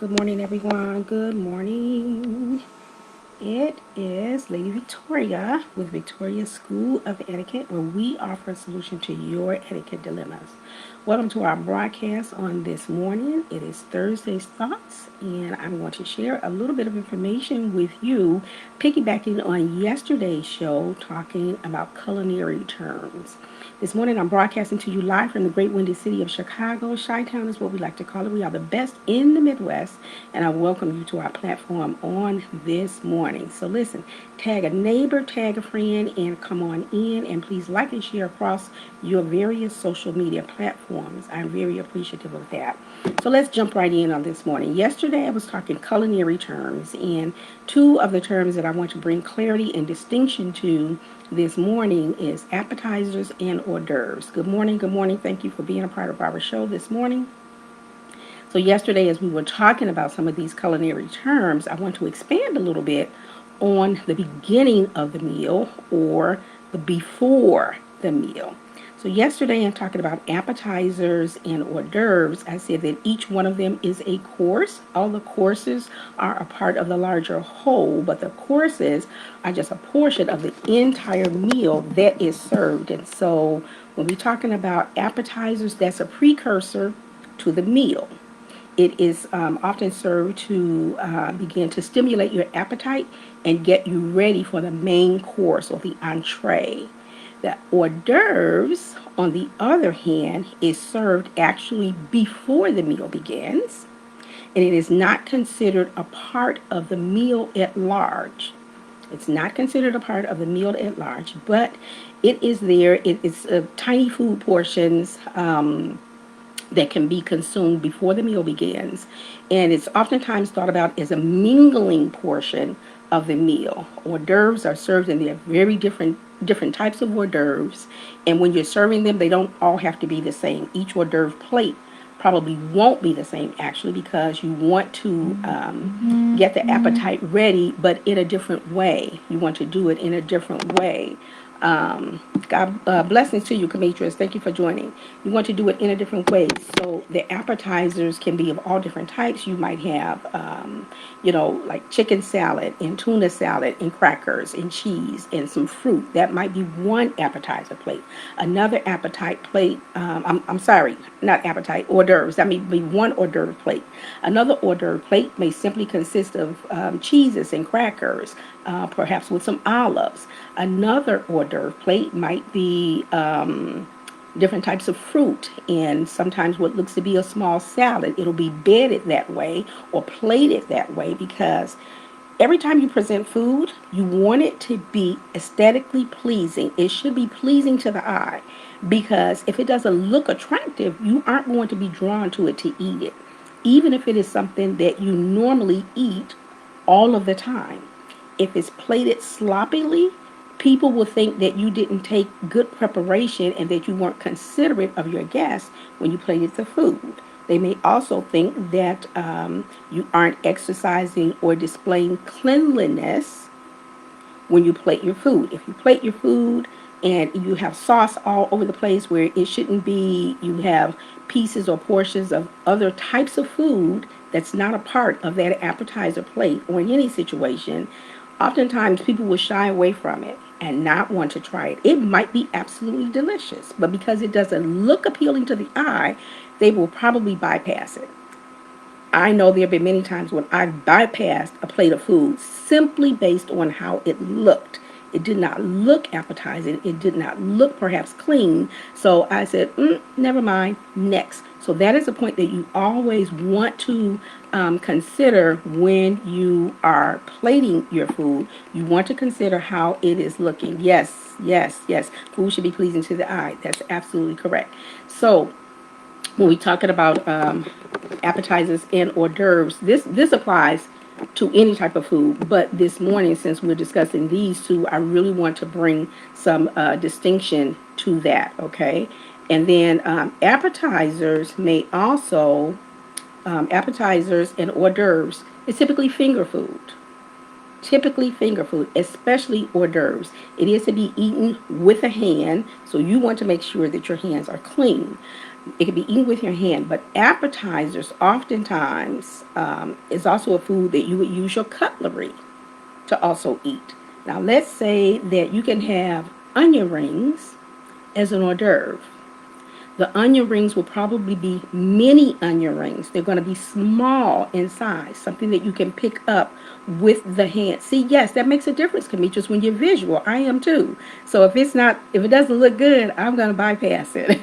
Good morning, everyone. Good morning. It is Lady Victoria with Victoria's School of Etiquette, where we offer a solution to your etiquette dilemmas. Welcome to our broadcast on this morning. It is Thursday's Thoughts, and I'm going to share a little bit of information with you, piggybacking on yesterday's show, talking about culinary terms. This morning, I'm broadcasting to you live from the great windy city of Chicago. Chi-Town is what we like to call it. We are the best in the Midwest, and I welcome you to our platform on this morning. So listen, tag a neighbor, tag a friend, and come on in, and please like and share across your various social media platforms. I'm very appreciative of that. So let's jump right in on this morning. Yesterday, I was talking culinary terms, and two of the terms that I want to bring clarity and distinction to this morning is appetizers and hors d'oeuvres. Good morning, good morning. Thank you for being a part of our show this morning. So yesterday, as we were talking about some of these culinary terms, I want to expand a little bit on the beginning of the meal or the before the meal. So yesterday, in talking about appetizers and hors d'oeuvres, I said that each one of them is a course. All the courses are a part of the larger whole, but the courses are just a portion of the entire meal that is served. And so when we're talking about appetizers, that's a precursor to the meal. It is often served to begin to stimulate your appetite and get you ready for the main course or the entree. The hors d'oeuvres, on the other hand, is served actually before the meal begins, and it is not considered a part of the meal at large. It's not considered a part of the meal at large, but it is there. It's tiny food portions. That can be consumed before the meal begins, and it's oftentimes thought about as a mingling portion of the meal. Hors d'oeuvres are served in their very different types of hors d'oeuvres, and when you're serving them, they don't all have to be the same. Each hors d'oeuvre plate probably won't be the same actually because you want to get the appetite ready, but in a different way. You want to do it in a different way. God blessings to you, Demetrius. Thank you for joining. You want to do it in a different way. So the appetizers can be of all different types. You might have, like chicken salad and tuna salad and crackers and cheese and some fruit. That might be one appetizer plate. Another appetite plate, I'm sorry, not appetite, hors d'oeuvres. That may be one hors d'oeuvre plate. Another hors d'oeuvre plate may simply consist of cheeses and crackers, perhaps with some olives. Another hors d'oeuvre plate might be different types of fruit and sometimes what looks to be a small salad. It'll be bedded that way or plated that way because every time you present food, you want it to be aesthetically pleasing. It should be pleasing to the eye because if it doesn't look attractive, you aren't going to be drawn to it to eat it, even if it is something that you normally eat all of the time. If it's plated sloppily, people will think that you didn't take good preparation and that you weren't considerate of your guests when you plated the food. They may also think that you aren't exercising or displaying cleanliness when you plate your food. If you plate your food and you have sauce all over the place where it shouldn't be, you have pieces or portions of other types of food that's not a part of that appetizer plate or in any situation, oftentimes people will shy away from it and not want to try it. It might be absolutely delicious, but because it doesn't look appealing to the eye, they will probably bypass it. I know there have been many times when I've bypassed a plate of food simply based on how it looked. It did not look appetizing. It did not look perhaps clean. So I said, never mind, next. So that is a point that you always want to consider when you are plating your food. You want to consider how it is looking. Yes, yes, yes. Food should be pleasing to the eye. That's absolutely correct. So when we're talking about appetizers and hors d'oeuvres, this applies to any type of food. But this morning, since we're discussing these two, I really want to bring some distinction to that. Okay, and then appetizers may also appetizers and hors d'oeuvres is typically finger food. Typically finger food, especially hors d'oeuvres. It is to be eaten with a hand, so you want to make sure that your hands are clean. It can be eaten with your hand, but appetizers oftentimes is also a food that you would use your cutlery to also eat. Now, let's say that you can have onion rings as an hors d'oeuvre. The onion rings will probably be mini onion rings. They're going to be small in size, something that you can pick up with the hand. See, yes, that makes a difference, Kamichas, when you're visual. I am too. So if it doesn't look good, I'm going to bypass it.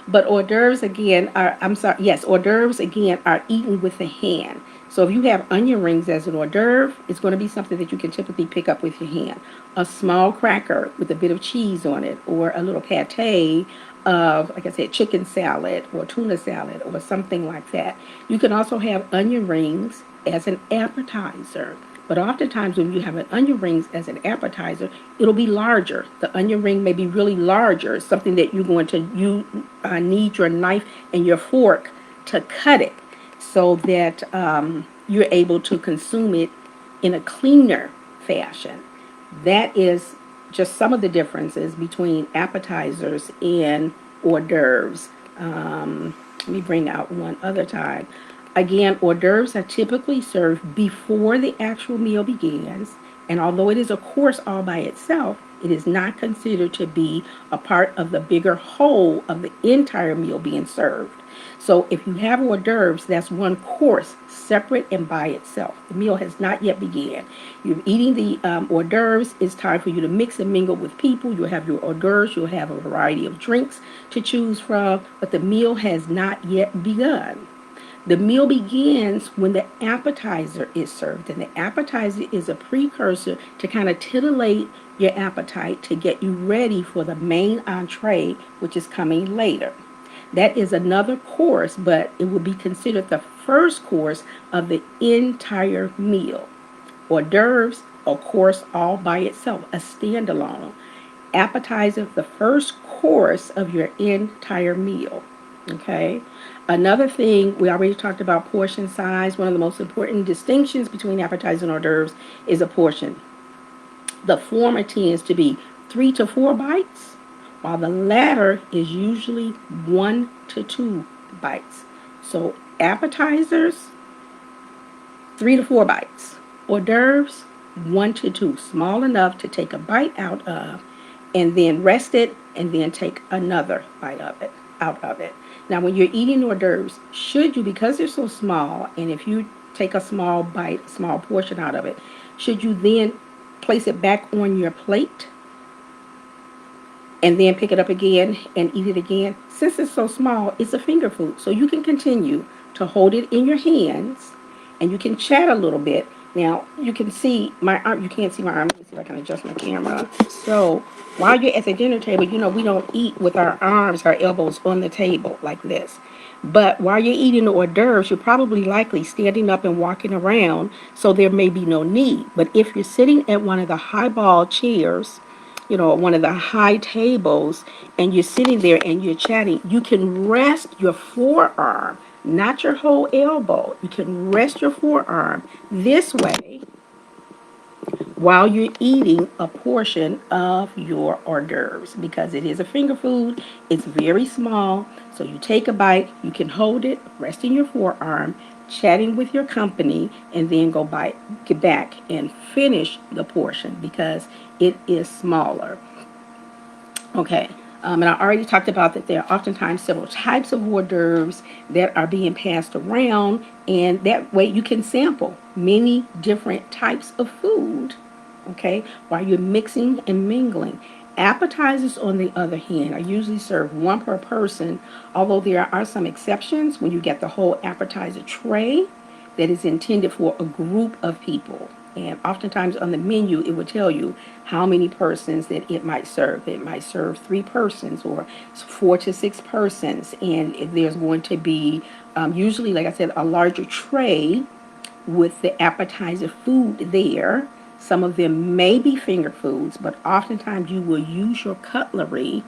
But hors d'oeuvres again are, I'm sorry, yes, hors d'oeuvres again are eaten with the hand. So if you have onion rings as an hors d'oeuvre, it's going to be something that you can typically pick up with your hand. A small cracker with a bit of cheese on it, or a little pate of, like I said, chicken salad or tuna salad or something like that. You can also have onion rings as an appetizer. But oftentimes when you have an onion rings as an appetizer, it'll be larger. The onion ring may be really larger, something that you need your knife and your fork to cut it so that you're able to consume it in a cleaner fashion. That is just some of the differences between appetizers and hors d'oeuvres. Let me bring out one other time. Again, hors d'oeuvres are typically served before the actual meal begins, and although it is a course all by itself, it is not considered to be a part of the bigger whole of the entire meal being served. So if you have hors d'oeuvres, that's one course separate and by itself. The meal has not yet begun. You're eating the hors d'oeuvres. It's time for you to mix and mingle with people. You'll have your hors d'oeuvres. You'll have a variety of drinks to choose from, but the meal has not yet begun. The meal begins when the appetizer is served, and the appetizer is a precursor to kind of titillate your appetite to get you ready for the main entree, which is coming later. That is another course, but it will be considered the first course of the entire meal. Hors d'oeuvres, a course all by itself, a standalone. Appetizer, the first course of your entire meal. Okay. Another thing, we already talked about portion size. One of the most important distinctions between appetizer and hors d'oeuvres is a portion. The former tends to be 3 to 4 bites, while the latter is usually 1 to 2 bites. So appetizers, 3 to 4 bites. Hors d'oeuvres, 1 to 2, small enough to take a bite out of, and then rest it, and then take another bite of it out of it. Now, when you're eating hors d'oeuvres, should you, because they're so small, and if you take a small bite, a small portion out of it, should you then place it back on your plate and then pick it up again and eat it again? Since it's so small, it's a finger food. So you can continue to hold it in your hands and you can chat a little bit. Now, you can see my arm. You can't see my arm. Let me see if I can adjust my camera. So while you're at the dinner table, we don't eat with our arms, our elbows on the table like this. But while you're eating the hors d'oeuvres, you're probably likely standing up and walking around, so there may be no need. But if you're sitting at one of the highball chairs, one of the high tables, and you're sitting there and you're chatting, you can rest your forearm, not your whole elbow. You can rest your forearm this way while you're eating a portion of your hors d'oeuvres, because it is a finger food. It's very small. So you take a bite, you can hold it, resting your forearm, chatting with your company, and then get back and finish the portion because it is smaller. Okay. And I already talked about that there are oftentimes several types of hors d'oeuvres that are being passed around, and that way you can sample many different types of food, okay, while you're mixing and mingling. Appetizers, on the other hand, are usually served one per person, although there are some exceptions when you get the whole appetizer tray that is intended for a group of people. And oftentimes on the menu, it will tell you how many persons that it might serve. It might serve 3 persons or 4 to 6 persons. And if there's going to be, usually, like I said, a larger tray with the appetizer food there. Some of them may be finger foods, but oftentimes you will use your cutlery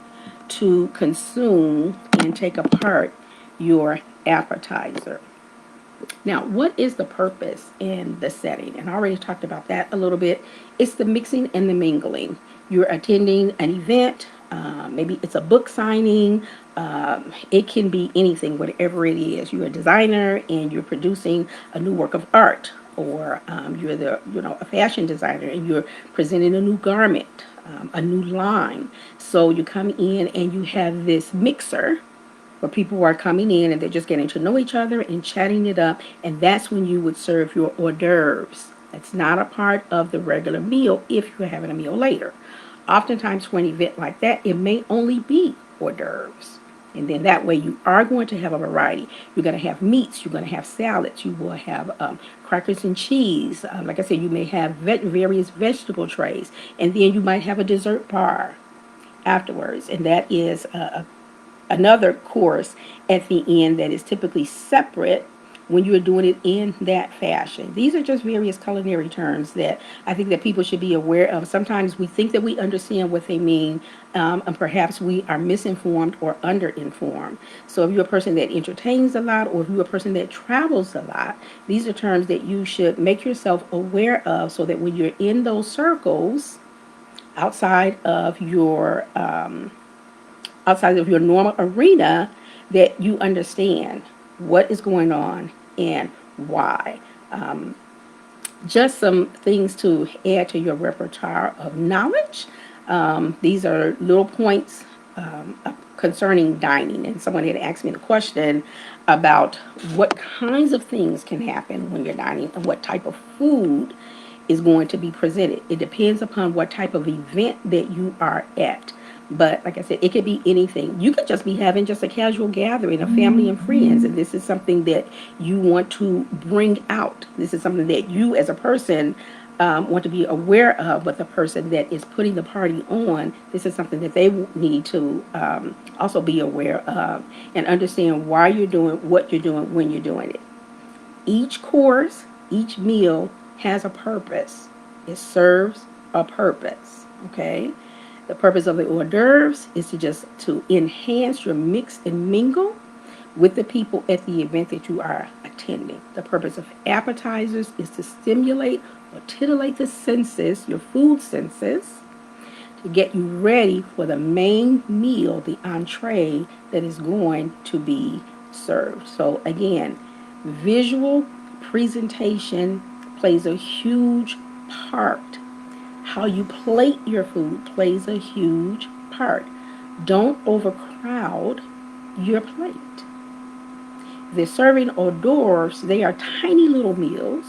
to consume and take apart your appetizer. Now, what is the purpose in the setting? And I already talked about that a little bit. It's the mixing and the mingling. You're attending an event, Maybe it's a book signing. It can be anything, whatever it is. You're a designer and you're producing a new work of art, or you're a fashion designer and you're presenting a new garment, a new line. So you come in and you have this mixer where people are coming in and they're just getting to know each other and chatting it up, and that's when you would serve your hors d'oeuvres. That's not a part of the regular meal if you're having a meal later. Oftentimes, for an event like that, it may only be hors d'oeuvres. And then that way, you are going to have a variety. You're going to have meats, you're going to have salads, you will have crackers and cheese. Like I said, you may have various vegetable trays, and then you might have a dessert bar afterwards, and that is another course at the end that is typically separate when you're doing it in that fashion. These are just various culinary terms that I think that people should be aware of. Sometimes we think that we understand what they mean, and perhaps we are misinformed or underinformed. So if you're a person that entertains a lot, or if you're a person that travels a lot, these are terms that you should make yourself aware of, so that when you're in those circles outside of your normal arena, that you understand what is going on and why. Just some things to add to your repertoire of knowledge. These are little points concerning dining, and someone had asked me the question about what kinds of things can happen when you're dining and what type of food is going to be presented. It depends upon what type of event that you are at. But like I said, it could be anything. You could just be having just a casual gathering of family and friends, and this is something that you want to bring out. This is something that you as a person want to be aware of, but the person that is putting the party on, this is something that they need to also be aware of and understand why you're doing what you're doing when you're doing it. Each course, each meal has a purpose. It serves a purpose, okay? The purpose of the hors d'oeuvres is to enhance your mix and mingle with the people at the event that you are attending. The purpose of appetizers is to stimulate or titillate the senses, your food senses, to get you ready for the main meal, the entree that is going to be served. So again, visual presentation plays a huge part. How you plate your food plays a huge part. Don't overcrowd your plate. They're serving hors d'oeuvres. They are tiny little meals,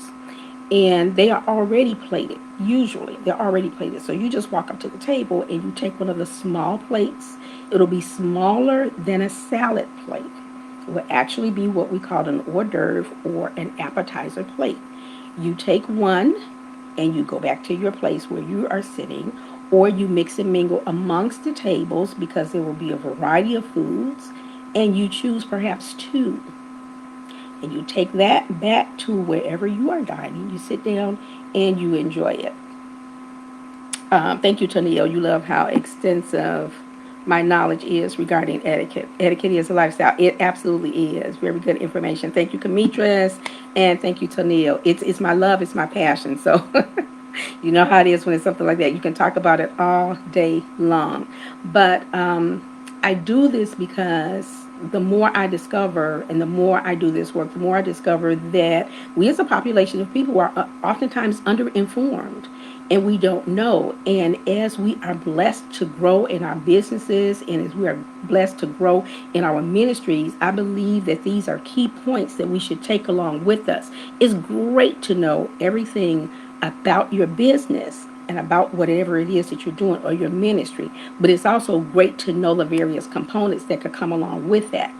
and they are already plated. Usually, they're already plated. So you just walk up to the table and you take one of the small plates. It'll be smaller than a salad plate. It will actually be what we call an hors d'oeuvre or an appetizer plate. You take one and you go back to your place where you are sitting, or you mix and mingle amongst the tables because there will be a variety of foods, and you choose perhaps two. And you take that back to wherever you are dining. You sit down and you enjoy it. Thank you, Tanil. You love how extensive my knowledge is regarding etiquette. Etiquette is a lifestyle. It absolutely is. Very good information. Thank you, Kamitras, and thank you, Tanil. It's my love. It's my passion. So you know how it is when it's something like that. You can talk about it all day long. But I do this because the more I discover and the more I do this work, the more I discover that we as a population of people are oftentimes underinformed and we don't know. And as we are blessed to grow in our businesses and as we are blessed to grow in our ministries, I believe that these are key points that we should take along with us. It's great to know everything about your business and about whatever it is that you're doing or your ministry, but it's also great to know the various components that could come along with that.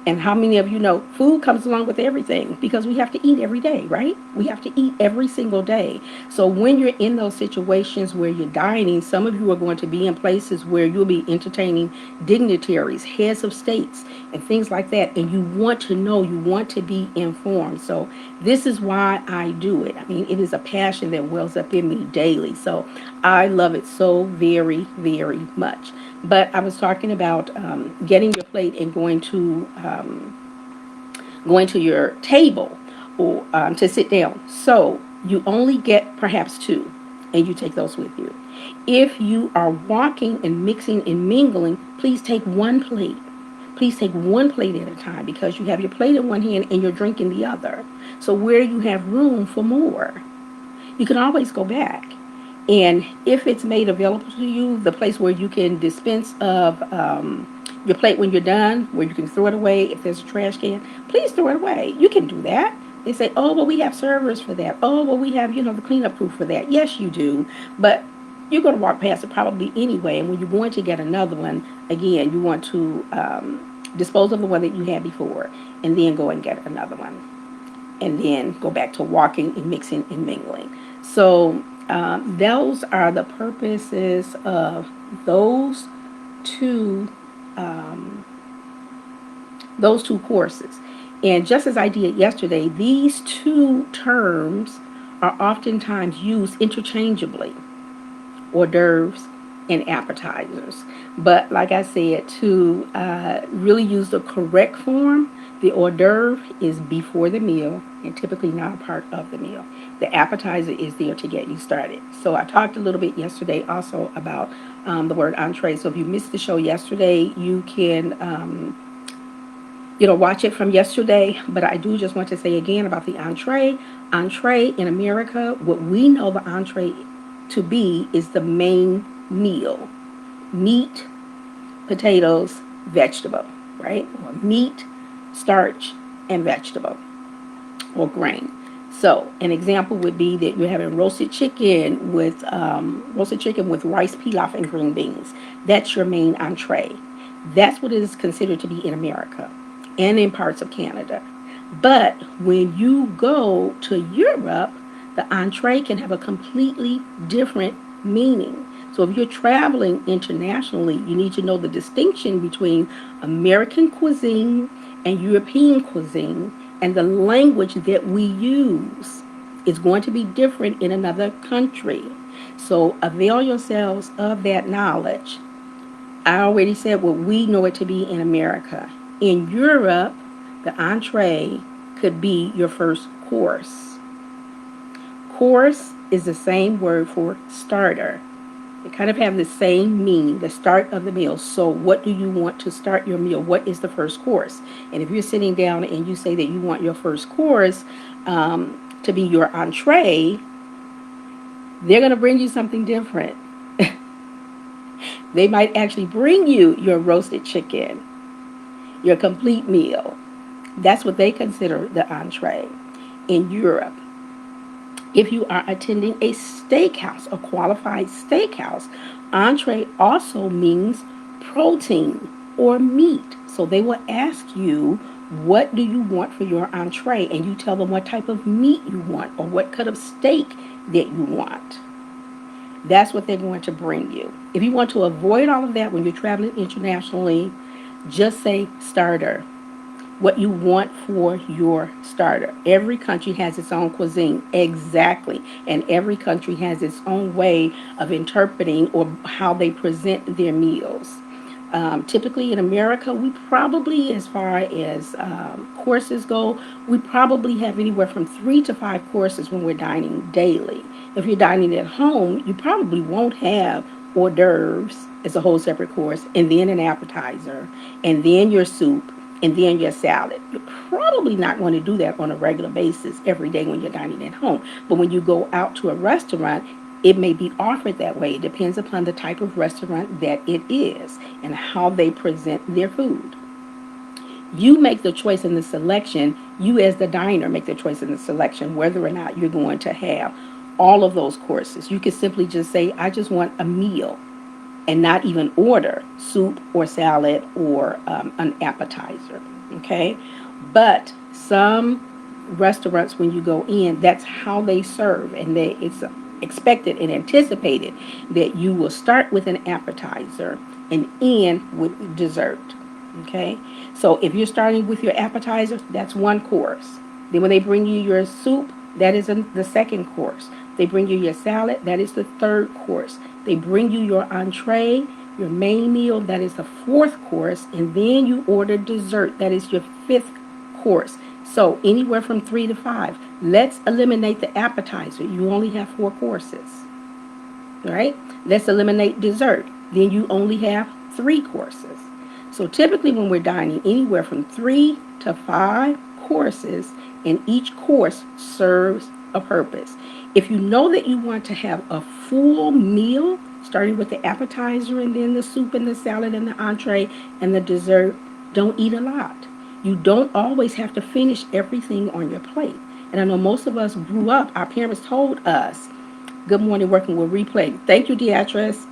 And how many of you know food comes along with everything because we have to eat every day, right? We have to eat every single day. So when you're in those situations where you're dining, some of you are going to be in places where you'll be entertaining dignitaries, heads of states, and things like that. And you want to know, you want to be informed. So this is why I do it. I mean, it is a passion that wells up in me daily. So I love it so very, very much. But I was talking about getting your plate and going to your table or to sit down. So you only get perhaps two, and you take those with you. If you are walking and mixing and mingling, please take one plate. Please take one plate at a time, because you have your plate in one hand and you're drinking the other. So where you have room for more, you can always go back. And if it's made available to you, the place where you can dispense of your plate when you're done, where you can throw it away, if there's a trash can, please throw it away. You can do that. They say, oh, well, we have servers for that. Oh, well, we have, the cleanup crew for that. Yes, you do. But you're going to walk past it probably anyway. And when you're going to get another one, again, you want to dispose of the one that you had before and then go and get another one. And then go back to walking and mixing and mingling. So those are the purposes of those two those two courses. And just as I did yesterday, these two terms are oftentimes used interchangeably: hors d'oeuvres and appetizers. But like I said, to really use the correct form, the hors d'oeuvre is before the meal and typically not a part of the meal. The appetizer is there to get you started. So I talked a little bit yesterday also about the word entree. So if you missed the show yesterday, you can watch it from yesterday. But I do just want to say again about the entree. Entree in America, what we know the entree to be is the main meal: meat, potatoes, vegetable, right? Or meat, starch, and vegetable, or grain. So an example would be that you're having roasted chicken with rice pilaf and green beans. That's your main entree. That's what it is considered to be in America and in parts of Canada. But when you go to Europe, the entree can have a completely different meaning. So if you're traveling internationally, you need to know the distinction between American cuisine and European cuisine, and the language that we use is going to be different in another country. So avail yourselves of that knowledge. I already said what we know it to be in America. In Europe, the entree could be your first course. Course is the same word for starter. They kind of have the same meaning, the start of the meal. So what do you want to start your meal? What is the first course? And if you're sitting down and you say that you want your first course to be your entree, they're going to bring you something different. They might actually bring you your roasted chicken, your complete meal. That's what they consider the entree in Europe. If you are attending a steakhouse, a qualified steakhouse, entree also means protein or meat. So they will ask you, what do you want for your entree? And you tell them what type of meat you want or what cut of steak that you want. That's what they're going to bring you. If you want to avoid all of that when you're traveling internationally, just say starter. What you want for your starter. Every country has its own cuisine, exactly, and every country has its own way of interpreting or how they present their meals. Typically in America, we probably, as far as courses go, we probably have anywhere from 3 to 5 courses when we're dining daily. If you're dining at home, you probably won't have hors d'oeuvres as a whole separate course, and then an appetizer, and then your soup, and then your salad. You're probably not going to do that on a regular basis every day when you're dining at home. But when you go out to a restaurant, it may be offered that way. It depends upon the type of restaurant that it is and how they present their food. You make the choice in the selection. You as the diner make the choice in the selection whether or not you're going to have all of those courses. You could simply just say, I just want a meal, and not even order soup or salad or an appetizer, okay? But some restaurants, when you go in, that's how they serve, and it's expected and anticipated that you will start with an appetizer and end with dessert, okay? So if you're starting with your appetizer, that's one course. Then when they bring you your soup, that is the second course. They bring you your salad, that is the third course. They bring you your entree, your main meal, that is the fourth course, and then you order dessert, that is your fifth course. So anywhere from 3 to 5. Let's eliminate the appetizer. You only have 4 courses. right? Let's eliminate dessert. Then you only have 3 courses. So typically when we're dining, anywhere from 3 to 5 courses, and each course serves a purpose. If you know that you want to have a full meal, starting with the appetizer and then the soup and the salad and the entree and the dessert, don't eat a lot. You don't always have to finish everything on your plate. And I know most of us grew up, our parents told us, good morning, working with replay. Thank you, Beatrice.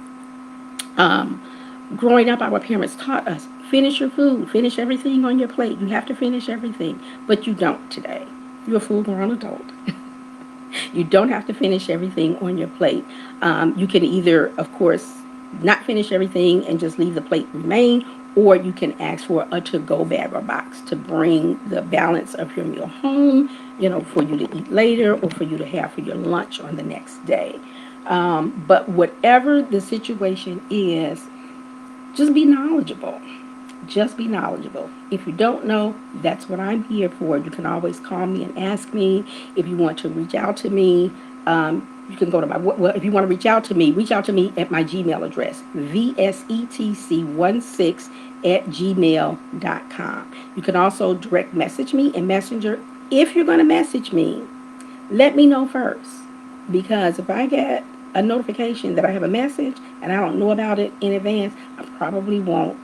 Growing up, our parents taught us, finish your food, finish everything on your plate. You have to finish everything, but you don't today. You're a full-grown adult. You don't have to finish everything on your plate. You can either, of course, not finish everything and just leave the plate remain, or you can ask for a to-go bag or box to bring the balance of your meal home, for you to eat later or for you to have for your lunch on the next day. But whatever the situation is, just be knowledgeable. Just be knowledgeable. If you don't know, that's what I'm here for. You can always call me and ask me. If you want to reach out to me, you can go to if you want to reach out to me at my Gmail address, vsetc16@gmail.com. You can also direct message me in Messenger. If you're going to message me, let me know first. Because if I get a notification that I have a message and I don't know about it in advance, I probably won't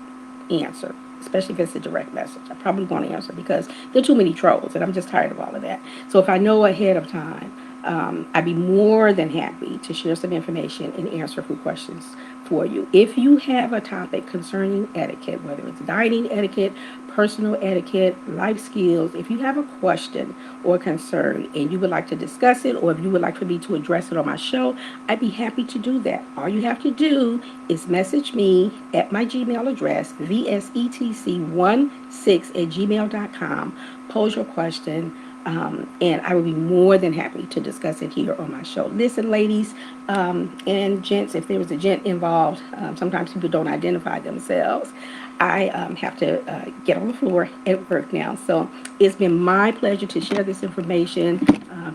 answer, especially if it's a direct message. I probably won't answer because there are too many trolls, and I'm just tired of all of that. So if I know ahead of time, I'd be more than happy to share some information and answer a few questions for you. If you have a topic concerning etiquette, whether it's dining etiquette, personal etiquette, life skills, if you have a question or concern and you would like to discuss it, or if you would like for me to address it on my show, I'd be happy to do that. All you have to do is message me at my Gmail address, vsetc16@gmail.com, pose your question, and I will be more than happy to discuss it here on my show. Listen, ladies and gents, if there was a gent involved, sometimes people don't identify themselves. I have to get on the floor at work now. So it's been my pleasure to share this information.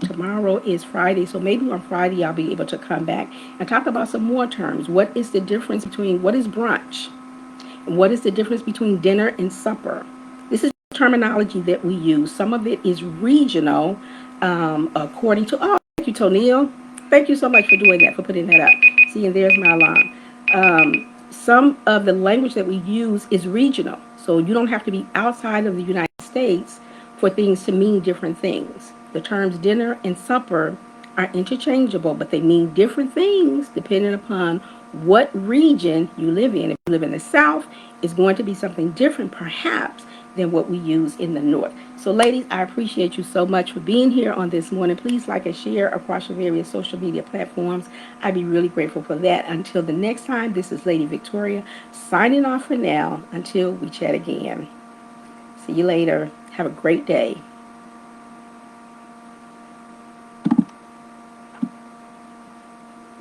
Tomorrow is Friday, so maybe on Friday I'll be able to come back and talk about some more terms. What is the difference between what is brunch? And what is the difference between dinner and supper? This is terminology that we use. Some of it is regional, according to, oh, thank you, Tonil. Thank you so much for doing that, for putting that up. See, and there's my alarm. Some of the language that we use is regional. So you don't have to be outside of the United States for things to mean different things. The terms dinner and supper are interchangeable, but they mean different things depending upon what region you live in. If you live in the South, it's going to be something different perhaps than what we use in the North. So ladies, I appreciate you so much for being here on this morning. Please like and share across your various social media platforms. I'd be really grateful for that. Until the next time, this is Lady Victoria signing off for now until we chat again. See you later. Have a great day.